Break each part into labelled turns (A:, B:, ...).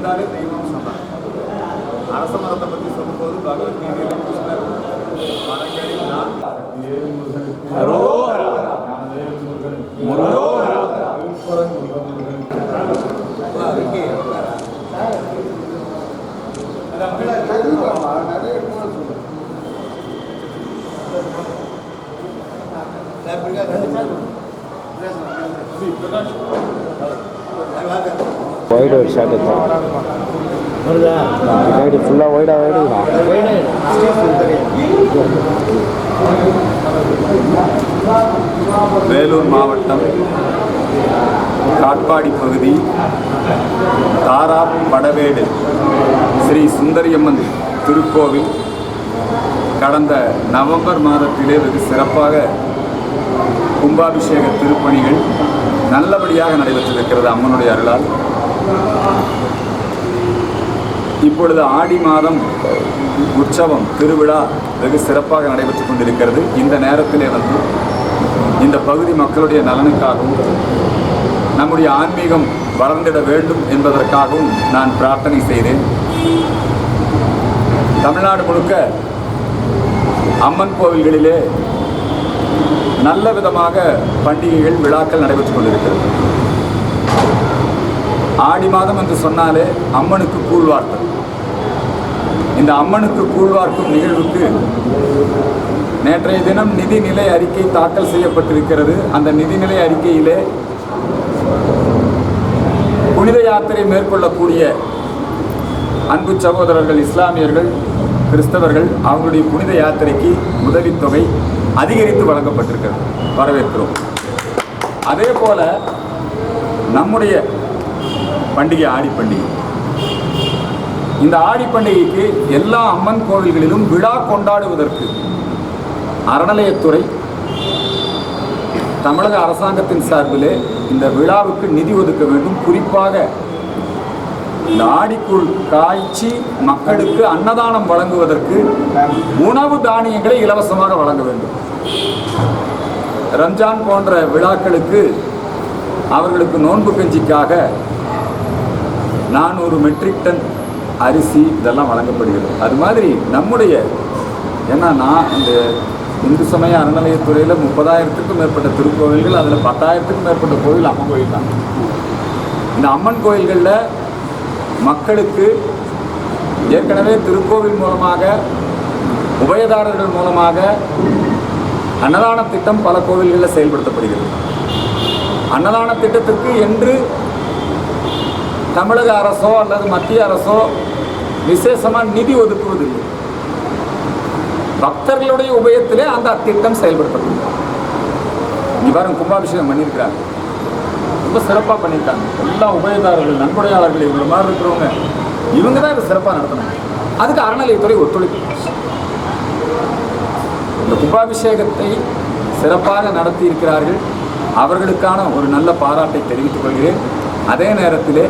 A: இருந்தாலே தெய்வம் சொன்னார். அரச மரத்தை பற்றி சொல்லும்போது பகவத்கீதையில கிருஷ்ணர் மரங்களில் நான்
B: வைடு ஒரு ஷாட் வைடு ஃபுல்லாக வைடு
A: வேலூர் மாவட்டம் காட்பாடி பகுதி தாரா படவேடு ஸ்ரீ சுந்தரியம்மன் திருக்கோவில் கடந்த நவம்பர் மாதத்திலே வெகு சிறப்பாக கும்பாபிஷேக திருப்பணிகள் நல்லபடியாக நடைபெற்றிருக்கிறது அம்மனுடைய அருளால். இப்பொழுது ஆடி மாதம் உற்சவம் திருவிழா வெகு சிறப்பாக நடைபெற்றுக் கொண்டிருக்கிறது. இந்த நேரத்திலே வந்து இந்த பகுதி மக்களுடைய நலனுக்காகவும் நம்முடைய ஆன்மீகம் வளர்ந்திட வேண்டும் என்பதற்காகவும் நான் பிரார்த்தனை செய்தேன். தமிழ்நாடு முழுக்க அம்மன் கோவில்களிலே நல்ல விதமாக பண்டிகைகள் விழாக்கள் நடைபெற்றுக் கொண்டிருக்கிறது. ஆடி மாதம் என்று சொன்னாலே அம்மனுக்கு கூழ்வார்த்தல். இந்த அம்மனுக்கு கூழ்வார்க்கும் நிகழ்வுக்கு நேற்றைய தினம் நிதிநிலை அறிக்கை தாக்கல் செய்யப்பட்டிருக்கிறது. அந்த நிதிநிலை அறிக்கையிலே புனித யாத்திரை மேற்கொள்ளக்கூடிய அன்பு சகோதரர்கள் இஸ்லாமியர்கள் கிறிஸ்தவர்கள் அவங்களுடைய புனித யாத்திரைக்கு உதவித்தொகை அதிகரித்து வழங்கப்பட்டிருக்கிறது. வரவேற்கிறோம். அதே போல நம்முடைய பண்டிகை ஆடி பண்டிகை. இந்த ஆடி பண்டிகைக்கு எல்லா அம்மன் கோவில்களிலும் விழா கொண்டாடுவதற்கு அறநிலையத்துறை தமிழக அரசாங்கத்தின் சார்பிலே இந்த விழாவுக்கு நிதி ஒதுக்க வேண்டும். குறிப்பாக இந்த ஆடிக்குள் காய்ச்சி மக்களுக்கு அன்னதானம் வழங்குவதற்கு உணவு தானியங்களை இலவசமாக வழங்க வேண்டும். ரம்ஜான் போன்ற விழாக்களுக்கு அவர்களுக்கு நோன்பு கஞ்சிக்காக 400 மெட்ரிக் டன் அரிசி இதெல்லாம் வழங்கப்படுகிறது. அது மாதிரி நம்முடைய ஏன்னா இந்த இந்து சமய அறநிலையத்துறையில் 30,000க்கும் மேற்பட்ட திருக்கோவில்கள், அதில் 10,000க்கும் மேற்பட்ட கோவில் அம்மன் கோயில் தான். இந்த அம்மன் கோயில்களில் மக்களுக்கு ஏற்கனவே திருக்கோவில் மூலமாக உபயதாரர்கள் மூலமாக அன்னதான திட்டம் பல கோவில்களில் செயல்படுத்தப்படுகிறது. அன்னதான திட்டத்திற்கு என்று தமிழக அரசோ அல்லது மத்திய அரசோ விசேஷமாக நிதி ஒதுக்குவதில்லை. பக்தர்களுடைய உபயத்திலே அந்த திட்டம் செயல்படுத்தப்படுது. இவ்வாறு கும்பாபிஷேகம் பண்ணியிருக்கிறாங்க, ரொம்ப சிறப்பாக பண்ணியிருக்காங்க. எல்லா உபயதாரர்கள் நன்கொடையாளர்கள் இவங்க மாதிரி இருக்கிறவங்க இவங்க தான் இதை சிறப்பாக நடத்தினாங்க. அதுக்கு அறநிலையத்துறை ஒத்துழைப்பு. இந்த கும்பாபிஷேகத்தை சிறப்பாக நடத்தி இருக்கிறார்கள். அவர்களுக்கான ஒரு நல்ல பாராட்டை தெரிவித்துக் கொள்கிறேன். அதே நேரத்திலே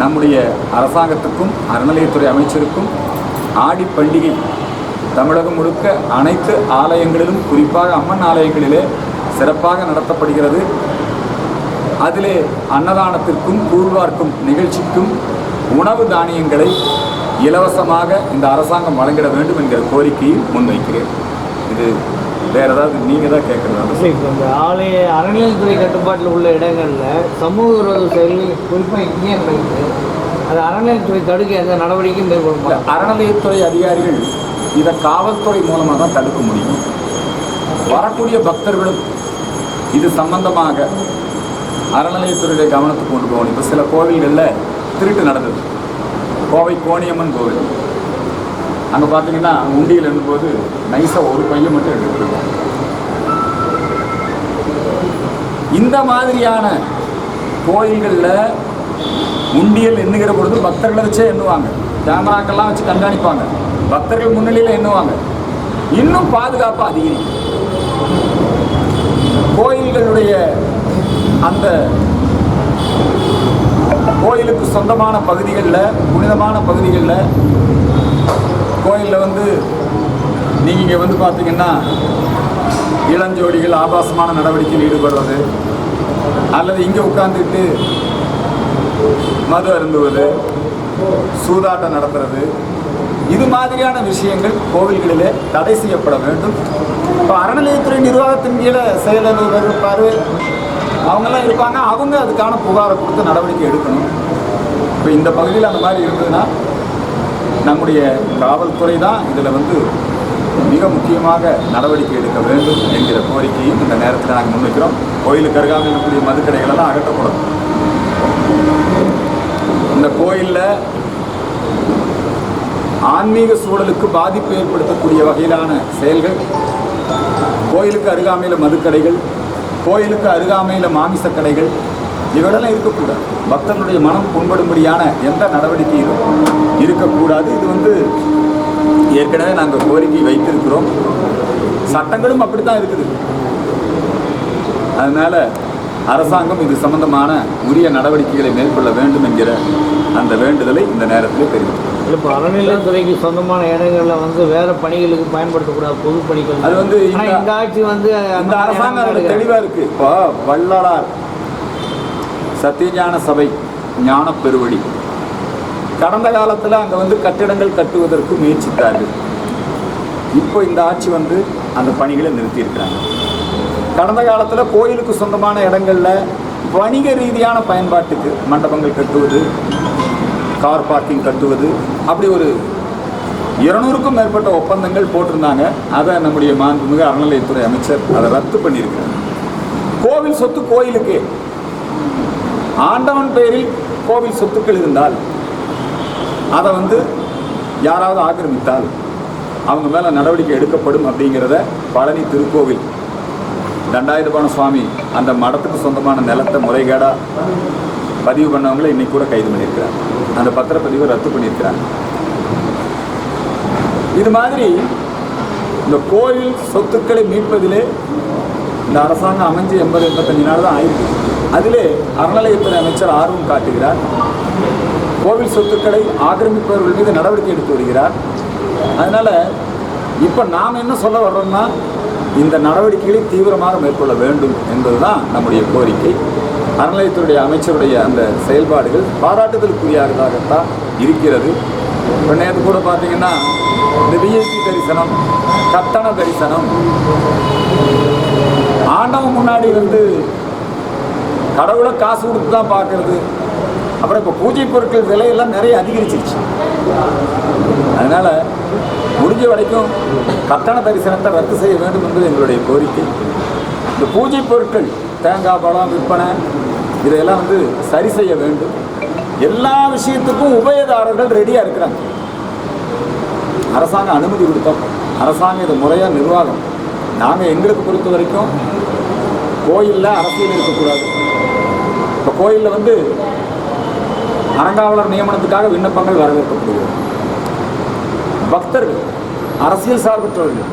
A: நம்முடைய அரசாங்கத்துக்கும் அறநிலையத்துறை அமைச்சருக்கும் ஆடி பண்டிகை தமிழகம் முழுக்க அனைத்து ஆலயங்களிலும் குறிப்பாக அம்மன் ஆலயங்களிலே சிறப்பாக நடத்தப்படுகிறது. அதிலே அன்னதானத்திற்கும் கூழ்வார்க்கும் நிகழ்ச்சிக்கும் உணவு தானியங்களை இலவசமாக இந்த அரசாங்கம் வழங்கிட வேண்டும் என்கிற கோரிக்கையை முன்வைக்கிறேன். இது வேற ஏதாவது நீங்கள் தான் கேட்குறது?
C: இந்த ஆலய அறநிலையத்துறை கட்டுப்பாட்டில் உள்ள இடங்களில் சமூக விரோத செயல்கள் குறிப்பாக இங்கே நடக்குது. அது அறநிலையத்துறை தடுக்க எந்த நடவடிக்கையும் மேற்கொள்ள
A: அறநிலையத்துறை அதிகாரிகள் இதை காவல்துறை மூலமாக தான் தடுக்க முடியும். வரக்கூடிய பக்தர்களும் இது சம்பந்தமாக அறநிலையத்துறையுடைய கவனத்துக்கு கொண்டு போகணும். இப்போ சில கோவில்களில் திருட்டு நடந்தது. கோவை கோணியம்மன் கோவில் அங்கே பார்த்தீங்கன்னா உண்டியில் எழுதும்போது நைஸாக ஒரு பையன் மட்டும் எடுத்துருக்கோம். இந்த மாதிரியான கோயில்களில் உண்டியல் எண்ணுகிற பொழுது பக்தர்களை வச்சே எண்ணுவாங்க. கேமராக்கெல்லாம் வச்சு கண்காணிப்பாங்க. பக்தர்கள் முன்னிலையில் எண்ணுவாங்க. இன்னும் பாதுகாப்பு அதிகரிக்கும். கோயில்களுடைய அந்த கோயிலுக்கு சொந்தமான பகுதிகளில் புனிதமான பகுதிகளில் கோயிலில் வந்து நீங்கள் இங்கே வந்து பார்த்தீங்கன்னா இளஞ்சோடிகள் ஆபாசமான நடவடிக்கையில் ஈடுபடுறது அல்லது இங்கே உட்கார்ந்துட்டு மது அருந்துவது சூதாட்டம் நடத்துறது, இது மாதிரியான விஷயங்கள் கோவில்களிலே தடை செய்யப்பட வேண்டும். இப்போ அறநிலையத்துறை நிர்வாகத்தின் கீழே செயலர் இருப்பார், அவங்கெல்லாம் இருப்பாங்க. அவங்க அதுக்கான புகாரை கொடுத்து நடவடிக்கை எடுக்கணும். இப்போ இந்த பகுதியில் அந்த மாதிரி இருந்ததுன்னா நம்முடைய காவல்துறை தான் இதில் வந்து மிக முக்கியமாக நடவடிக்கை எடுக்க வேண்டும் என்கிற கோரிக்கையும் இந்த நேரத்தில் நாங்கள் முன்வைக்கிறோம். கோயிலுக்கு அருகாமல் இருக்கக்கூடிய மதுக்கடைகளெல்லாம் அகற்றப்படும். இந்த கோயிலில் ஆன்மீக சூழலுக்கு பாதிப்பு ஏற்படுத்தக்கூடிய வகையிலான செயல்கள், கோயிலுக்கு அருகாமையில் மதுக்கடைகள், கோயிலுக்கு அருகாமையில் மாமிச கடைகள், இவையெல்லாம் இருக்கக்கூடாது. பக்தர்களுடைய மனம் புண்படும்படியான எந்த நடவடிக்கையும் இருக்கக்கூடாது. இது வந்து ஏற்கனவே நாங்கள் கோரிக்கை வைத்திருக்கிறோம். சட்டங்களும் அப்படி தான் இருக்குது. அதனால் அரசாங்கம் இது சம்பந்தமான உரிய நடவடிக்கைகளை மேற்கொள்ள வேண்டும் என்கிற அந்த வேண்டுதலை இந்த நேரத்தில் தெரிவிக்கும்.
C: இப்போ அறநிலையத்துறைக்கு சொந்தமான இடங்களில் வந்து வேற பணிகளுக்கு பயன்படுத்தக்கூடாது, பொது பணிகள்.
A: அது வந்து
C: இந்த ஆட்சி வந்து
A: இந்த அரசாங்கம் அதில் தெளிவாக இருக்குது. இப்போ வள்ளலார் சத்தியஞான சபை ஞான பெருவழி கடந்த காலத்தில் அங்கே வந்து கட்டிடங்கள் கட்டுவதற்கு முயற்சித்தார்கள். இப்போ இந்த ஆட்சி வந்து அந்த பணிகளை நிறுத்தியிருக்கிறாங்க. கடந்த காலத்தில் கோயிலுக்கு சொந்தமான இடங்களில் வணிக ரீதியான பயன்பாட்டுக்கு மண்டபங்கள் கட்டுவது, கார் பார்க்கிங் கட்டுவது, அப்படி ஒரு 200க்கும் மேற்பட்ட ஒப்பந்தங்கள் போட்டிருந்தாங்க. அதை நம்முடைய மாண்புமிகு அறநிலையத்துறை அமைச்சர் அதை ரத்து பண்ணியிருக்கிறார். கோவில் சொத்து கோயிலுக்கு, ஆண்டவன் பெயரில் கோவில் சொத்துக்கள் இருந்தால் அதை வந்து யாராவது ஆக்கிரமித்தால் அவங்க மேலே நடவடிக்கை எடுக்கப்படும் அப்படிங்கிறத பழனி திருக்கோவில் தண்டாயுதபாண சுவாமி அந்த மடத்துக்கு சொந்தமான நிலத்தை முறைகேடாக பதிவு பண்ணவங்களை இன்னைக்கு கூட கைது பண்ணியிருக்கிறாங்க. அந்த பத்திரப்பதிவை ரத்து பண்ணியிருக்கிறாங்க. இது மாதிரி இந்த கோயில் சொத்துக்களை மீட்பதிலே இந்த அரசாங்கம் அமைஞ்சு 80-85 நாள் தான் ஆயிருக்கு. அதிலே அறநிலையத்துறை அமைச்சர் ஆர்வம் காட்டுகிறார். கோவில் சொத்துக்களை ஆக்கிரமிப்பவர்கள் மீது நடவடிக்கை எடுத்து வருகிறார். அதனால் இப்போ நாம் என்ன சொல்ல வர்றோம்னா, இந்த நடவடிக்கைகளை தீவிரமாக மேற்கொள்ள வேண்டும் என்பதுதான் நம்முடைய கோரிக்கை. அறநிலையத்துடைய அமைச்சருடைய அந்த செயல்பாடுகள் பாராட்டுதலுக்குரியதாகத்தான் இருக்கிறது. இப்போ நேற்று கூட பார்த்தீங்கன்னா இந்த விஐபி தரிசனம், கட்டண தரிசனம், ஆண்டவன் முன்னாடி வந்து கடவுளை காசு கொடுத்து தான் பார்க்கறது. அப்புறம் இப்போ பூஜை பொருட்கள் விலையெல்லாம் நிறைய அதிகரிச்சிருச்சு. அதனால் முடிஞ்ச வரைக்கும் கட்டண தரிசனத்தை ரத்து செய்ய வேண்டும் என்பது எங்களுடைய கோரிக்கை. இந்த பூஜை பொருட்கள், தேங்காய் பழம் விற்பனை, இதையெல்லாம் வந்து சரி செய்ய வேண்டும். எல்லா விஷயத்துக்கும் உபயதாரர்கள் ரெடியாக இருக்கிறாங்க. அரசாங்கம் அனுமதி கொடுத்தோம். அரசாங்கம் இதை முறையாக நிர்வாகம். நாங்கள் எங்களுக்கு பொறுத்த வரைக்கும் கோயிலில் அரசியல் இருக்கக்கூடாது. இப்போ கோயிலில் வந்து அறங்காவலர் நியமனத்துக்காக விண்ணப்பங்கள் வரவேற்கப்படுகிறது. பக்தர்கள், அரசியல் சார்பற்றவர்கள்,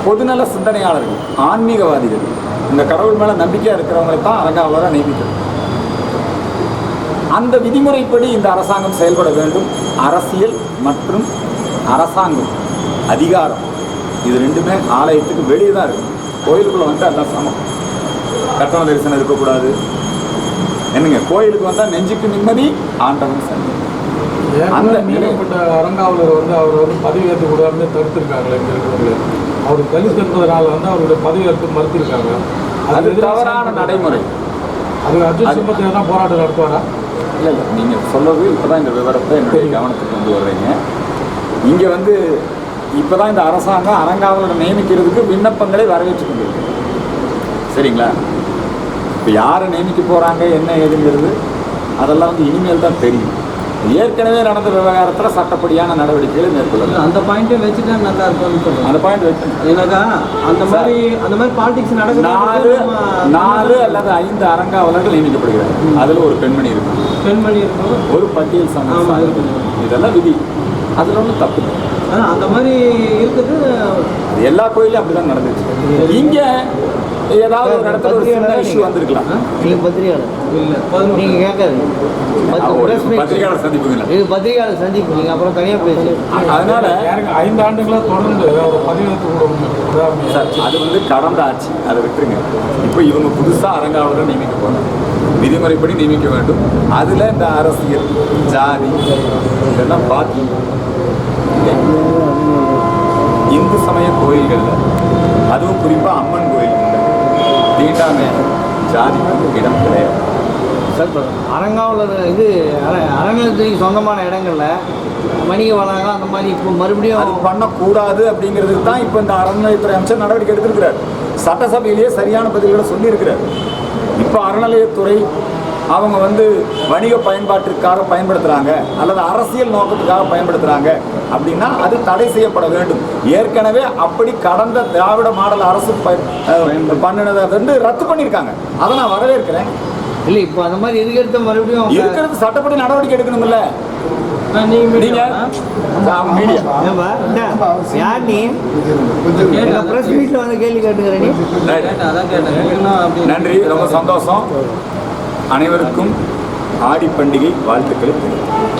A: பொதுநல சிந்தனையாளர்கள், ஆன்மீகவாதிகள், இந்த கடவுள் மேலே நம்பிக்கையாக இருக்கிறவங்களை தான் அறங்காவலராக நியமிக்கணும். அந்த விதிமுறைப்படி இந்த அரசாங்கம் செயல்பட வேண்டும். அரசியல் மற்றும் அரசாங்கம், அதிகாரம், இது ரெண்டுமே ஆலயத்துக்கு வெளியே தான் இருக்கும். கோயிலுக்குள்ளே வந்து அதான் சமம். கட்டண தரிசனம் இருக்கக்கூடாது. என்னங்க, கோயிலுக்கு வந்தால் நெஞ்சுக்கு நிம்மதி, ஆண்டவன் சந்தி.
D: அந்த நியமிக்கப்பட்ட அறங்காவலர் வந்து அவர் வந்து பதவி ஏற்று கூடாதுன்னு தடுத்திருக்காங்களே இங்கே இருக்கிறவங்க. அவர் தலித் என்பதனால வந்து அவருடைய பதவி ஏற்று மறுத்திருக்காங்க.
A: அது தவறான நடைமுறை.
D: அது அர்ஜுன் சிம்மத்தை தான் போராட்டம் நடத்துவாரா?
A: இல்லை இல்லை, நீங்கள் சொல்வது இப்போ தான் இந்த விவரத்தை என்னுடைய கவனத்துக்கு கொண்டு வர்றீங்க. இங்கே வந்து இப்போ தான் இந்த அரசாங்கம் அறங்காவலரை நியமிக்கிறதுக்கு விண்ணப்பங்களை வரவேற்று கொண்டிருக்கு. சரிங்களா? இப்போ யாரை நியமிக்க போகிறாங்க என்ன ஏதுங்கிறது அதெல்லாம் வந்து இனிமேல் தான் தெரியும். ஏற்கனவே நடந்த விவகாரத்தில் சட்டப்படியான நடவடிக்கைகளை மேற்கொள்ளலாம்.
E: அந்த பாயிண்ட்டை வச்சுட்டா நல்லா இருக்கும்னு சொல்லுவாங்க.
A: அந்த பாயிண்ட் வச்சு
E: ஏன்னாக்கா அந்த மாதிரி பாலிடிக்ஸ் நடக்குது.
A: 4 அல்லது 5 அறங்காவலர்கள் நியமிக்கப்படுகிறார். அதில் ஒரு பெண்மணி இருக்கும்.
E: பெண்மணி இருக்கும்.
A: ஒரு பட்டியல் சமூகம், இதெல்லாம் விதி. அதில் ஒன்றும் தப்பு இல்லை.
E: அந்த மாதிரி இருக்குது.
A: அது எல்லா கோயிலும் அப்படி தான் நடந்துச்சு. இங்கே ஏதாவது ஒரு இடத்துல ஒரு சின்ன இஷ்யூ வந்திருக்கலாம்.
C: நீங்கள் பத்திரிகையாளர் இல்லை, நீங்கள் கேட்காது.
A: பத்திரிகையாளர் சந்திப்புங்களா?
C: இது பத்திரிகையாளர் சந்திப்பு, நீங்கள் அப்புறம் தனியாக பேசு.
A: அதனால
D: 5 ஆண்டுகளாக தொடர்ந்து அவர் பதவி ஏற்று கூட
A: சார், அது வந்து கடந்த ஆட்சி, அதை விட்டுருங்க. இப்போ இவங்க புதுசாக அறங்காவலரை நியமிக்க போகிறாங்க. விதிமுறைப்படி நியமிக்க வேண்டும். அதில் இந்த அரசியல், ஜாதி இதெல்லாம் பார்த்து இந்து சமய கோயில்களில், அதுவும் குறிப்பாக அம்மன் கோயில்களில் தீண்டாமை ஜாதிக்கு இடம் கிடையாது.
C: சார் இப்போ அரங்காவலர் இது அறநிலையத்துறைக்கு சொந்தமான இடங்கள்ல வணிக வளாகம் அந்த மாதிரி இப்போ மறுபடியும்
A: அது பண்ணக்கூடாது அப்படிங்கிறதுக்கு தான் இப்போ இந்த அறநிலையத்துறை அமைச்சர் நடவடிக்கை எடுத்திருக்கிறார். சட்டசபையிலேயே சரியான பதில்களை சொல்லியிருக்கிறார். இப்போ அறநிலையத்துறை அவங்க வணிக பயன்பாட்டிற்காக பயன்படுத்துகிறாங்க அல்லது அரசியல் நோக்கத்துக்காக பயன்படுத்துகிறாங்க அப்படின்னா அது தடை செய்யப்பட வேண்டும். ஏற்கனவே அப்படி கடந்த திராவிட மாடல் அரசு பண்ணினதை ரத்து பண்ணியிருக்காங்க. அதை நான் வரவேற்கிறேன்.
C: இல்லை இப்போ அந்த மாதிரி இருக்கிறது மறுபடியும்
A: இருக்கிறது சட்டப்படி நடவடிக்கை எடுக்கணும்ல.
E: நீங்க
A: மீடியா
C: யார் நீ பிரஸ் மீட்ல கேள்வி கேட்டுக்கிற நீ?
E: அதான் கேட்டேன்.
A: நன்றி, ரொம்ப சந்தோஷம். அனைவருக்கும் ஆடி பண்டிகை வாழ்த்துக்களை தெரிவிக்கிறேன்.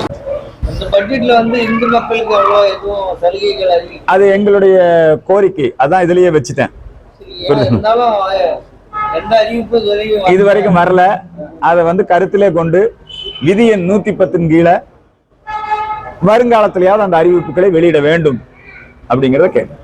C: இந்த பட்ஜெட்ல இந்து மக்களுக்கு அவ்வளோ எதுவும் சலுகைகள் அறிவிக்க
A: அது எங்களுடைய கோரிக்கை. அதான் இதுலயே வச்சுட்டேன்.
C: இருந்தாலும் எந்த அறிவிப்பு
A: இது வரைக்கும் வரல. அதை கருத்திலே கொண்டு விதி எண் 110 கீழே வருங்காலத்திலேயாவது அந்த அறிவிப்புகளை வெளியிட வேண்டும் அப்படிங்கிறத கேட்டேன்.